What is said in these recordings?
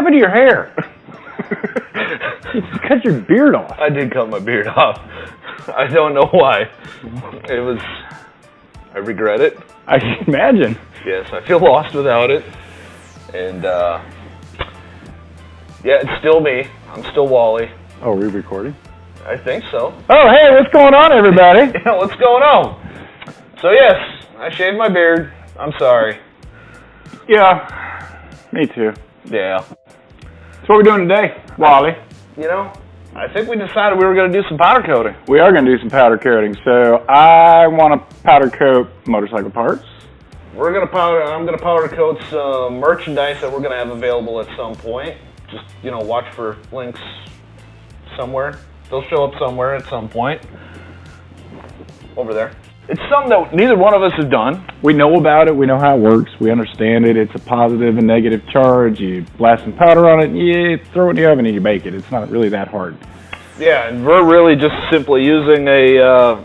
happened to your hair? You cut your beard off. I did cut my beard off. I don't know why. I regret it. I can imagine. Yes, I feel lost without it. And, yeah, it's still me. I'm still Wally. Oh, are we recording? I think so. Oh, hey, what's going on, everybody? Yeah, what's going on? So, yes, I shaved my beard. I'm sorry. Yeah, me too. Yeah. So what are we doing today, Wally? You know, I think we decided we were going to do some powder coating. We are going to do some powder coating. So I want to powder coat motorcycle parts. I'm going to powder coat some merchandise that we're going to have available at some point. Just, you know, watch for links somewhere. They'll show up somewhere at some point. Over there. It's something that neither one of us has done. We know about it. We know how it works. We understand it. It's a positive and negative charge. You blast some powder on it, you throw it in the oven and you bake it. It's not really that hard. Yeah, and we're really just simply using a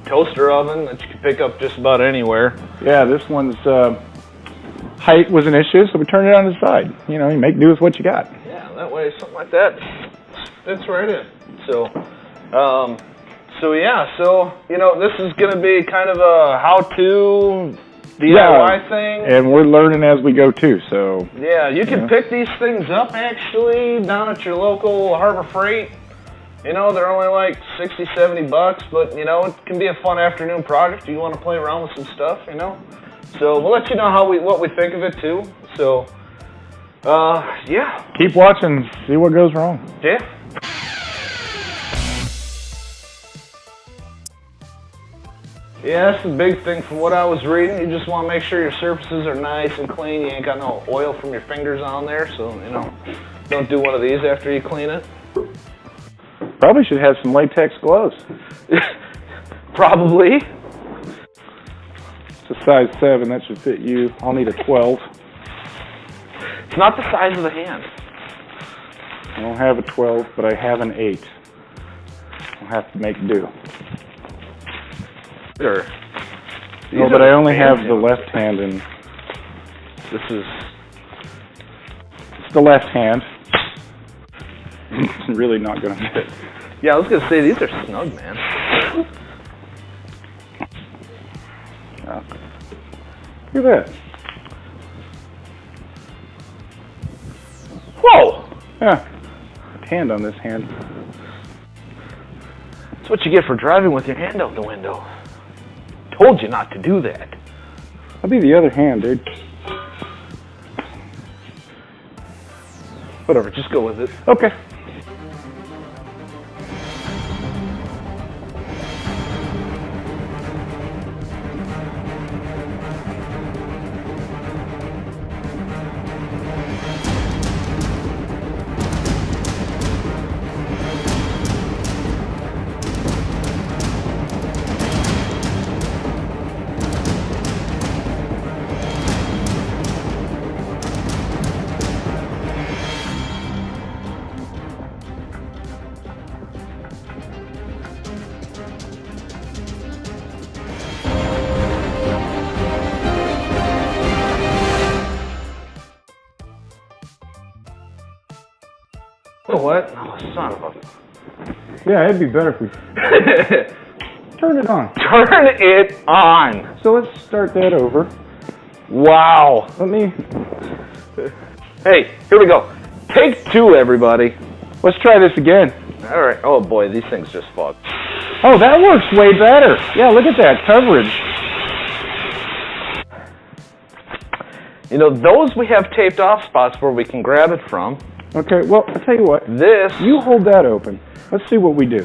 toaster oven that you can pick up just about anywhere. Yeah, this one's height was an issue, so we turned it on the side. You know, you make do with what you got. Yeah, that way something like that fits right in. So, you know, this is going to be kind of a how-to DIY thing. And we're learning as we go too, so. Yeah, you can pick these things up actually down at your local Harbor Freight. You know, they're only like 60, 70 bucks, but you know, it can be a fun afternoon project. You want to play around with some stuff, you know. So we'll let you know what we think of it too. So, yeah. Keep watching, see what goes wrong. Yeah. Yeah, that's the big thing from what I was reading. You just want to make sure your surfaces are nice and clean. You ain't got no oil from your fingers on there, so, you know, don't do one of these after you clean it. Probably should have some latex gloves. Probably. It's a size 7, that should fit you. I'll need a 12. It's not the size of the hand. I don't have a 12, but I have an 8. I'll have to make do. Sure. No, but I only have the left hand, and it's the left hand. It's really not going to fit. Yeah, I was going to say, these are snug, man. Look at that. Whoa! Yeah, hand on this hand. That's what you get for driving with your hand out the window. Told you not to do that. I'll be the other hand, dude. Whatever, just go with it. Okay. Oh, what? Oh, son of a... Yeah, it'd be better if we turn it on. Turn it on! So let's start that over. Wow. Let me... Hey, here we go. Take 2, everybody. Let's try this again. All right. Oh, boy, these things just fucked. Oh, that works way better. Yeah, look at that coverage. You know, those we have taped off spots where we can grab it from. Okay, well, I'll tell you what. This... You hold that open. Let's see what we do.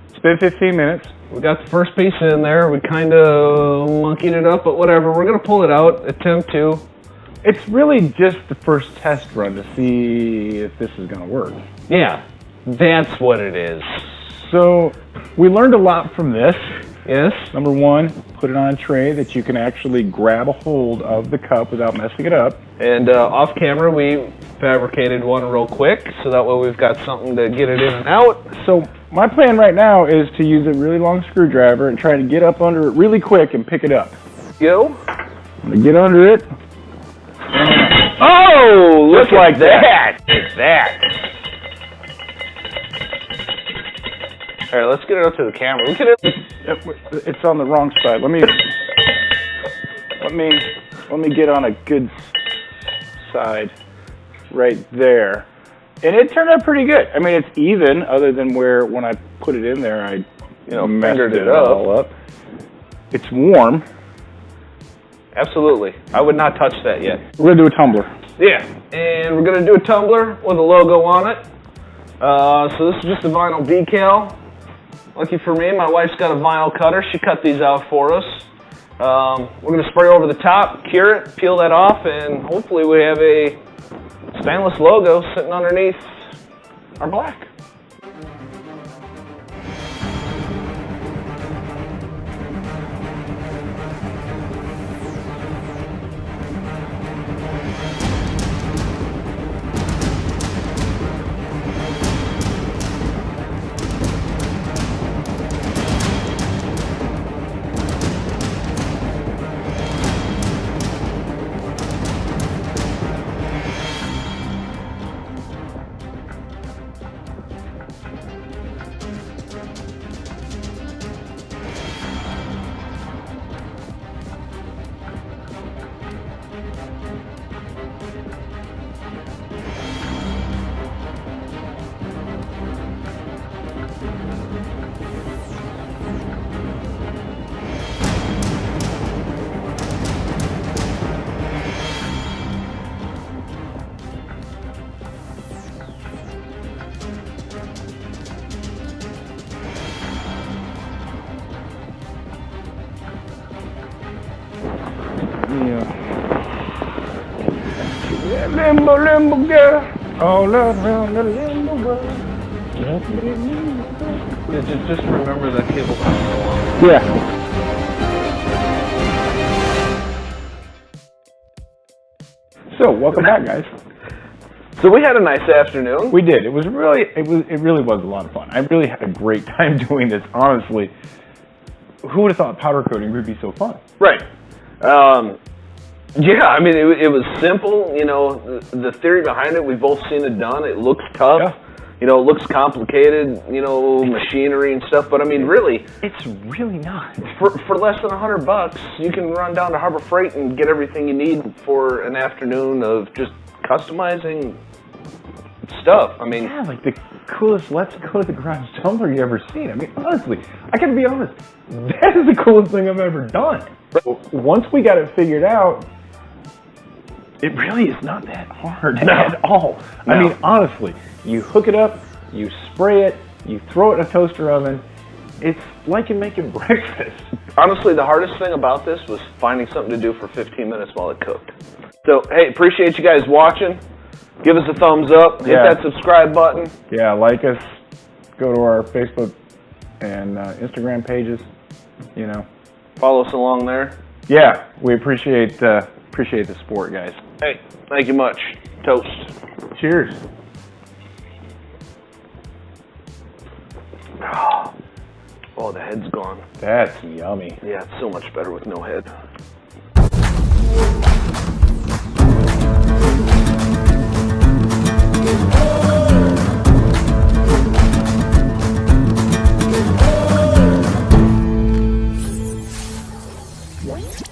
It's been 15 minutes. We got the first piece in there. We kind of monkeyed it up, but whatever. We're going to pull it out, attempt to. It's really just the first test run to see if this is going to work. Yeah, that's what it is. So we learned a lot from this. Yes. Number one, put it on a tray that you can actually grab a hold of the cup without messing it up. And off camera, we fabricated one real quick, so that way we've got something to get it in and out. So my plan right now is to use a really long screwdriver and try to get up under it really quick and pick it up. Go. I'm gonna get under it. Oh, look Just like that. Like that. All right, let's get it up to the camera. Look at it. It's on the wrong side. Let me get on a good side right there. And it turned out pretty good. I mean, it's even, other than where when I put it in there, I messed it all up. It's warm. Absolutely. I would not touch that yet. We're gonna do a tumbler. Yeah, and we're gonna do a tumbler with a logo on it. So this is just a vinyl decal. Lucky for me, my wife's got a vinyl cutter. She cut these out for us. We're gonna spray over the top, cure it, peel that off, and hopefully we have a stainless logo sitting underneath our black. Yeah, limbo, limbo girl, all around the limbo world. Yeah, just remember that cable. Yeah. So, welcome back, guys. So we had a nice afternoon. We did. It really was a lot of fun. I really had a great time doing this, honestly. Who would have thought powder coating would be so fun? Right. Yeah, I mean, it was simple. You know, the theory behind it, we've both seen it done. It looks tough. Yeah. You know, it looks complicated, you know, machinery and stuff. But I mean, really, It's really not. for less than $100, you can run down to Harbor Freight and get everything you need for an afternoon of just customizing stuff. I mean, Yeah, like the coolest Let's Go to the Garage tumbler you ever seen. I mean, honestly, I gotta be honest, that is the coolest thing I've ever done. Once we got it figured out, it really is not that hard at all. No. I mean, honestly, you hook it up, you spray it, you throw it in a toaster oven. It's like you're making breakfast. honestly, the hardest thing about this was finding something to do for 15 minutes while it cooked. So, hey, appreciate you guys watching. Give us a thumbs up. Hit Yeah. that subscribe button. Yeah, like us, go to our Facebook and Instagram pages, you know. Follow us along there. Yeah, we appreciate the support, guys. Hey, thank you much. Toast. Cheers. Oh, the head's gone. That's yummy. Yeah, it's so much better with no head. What?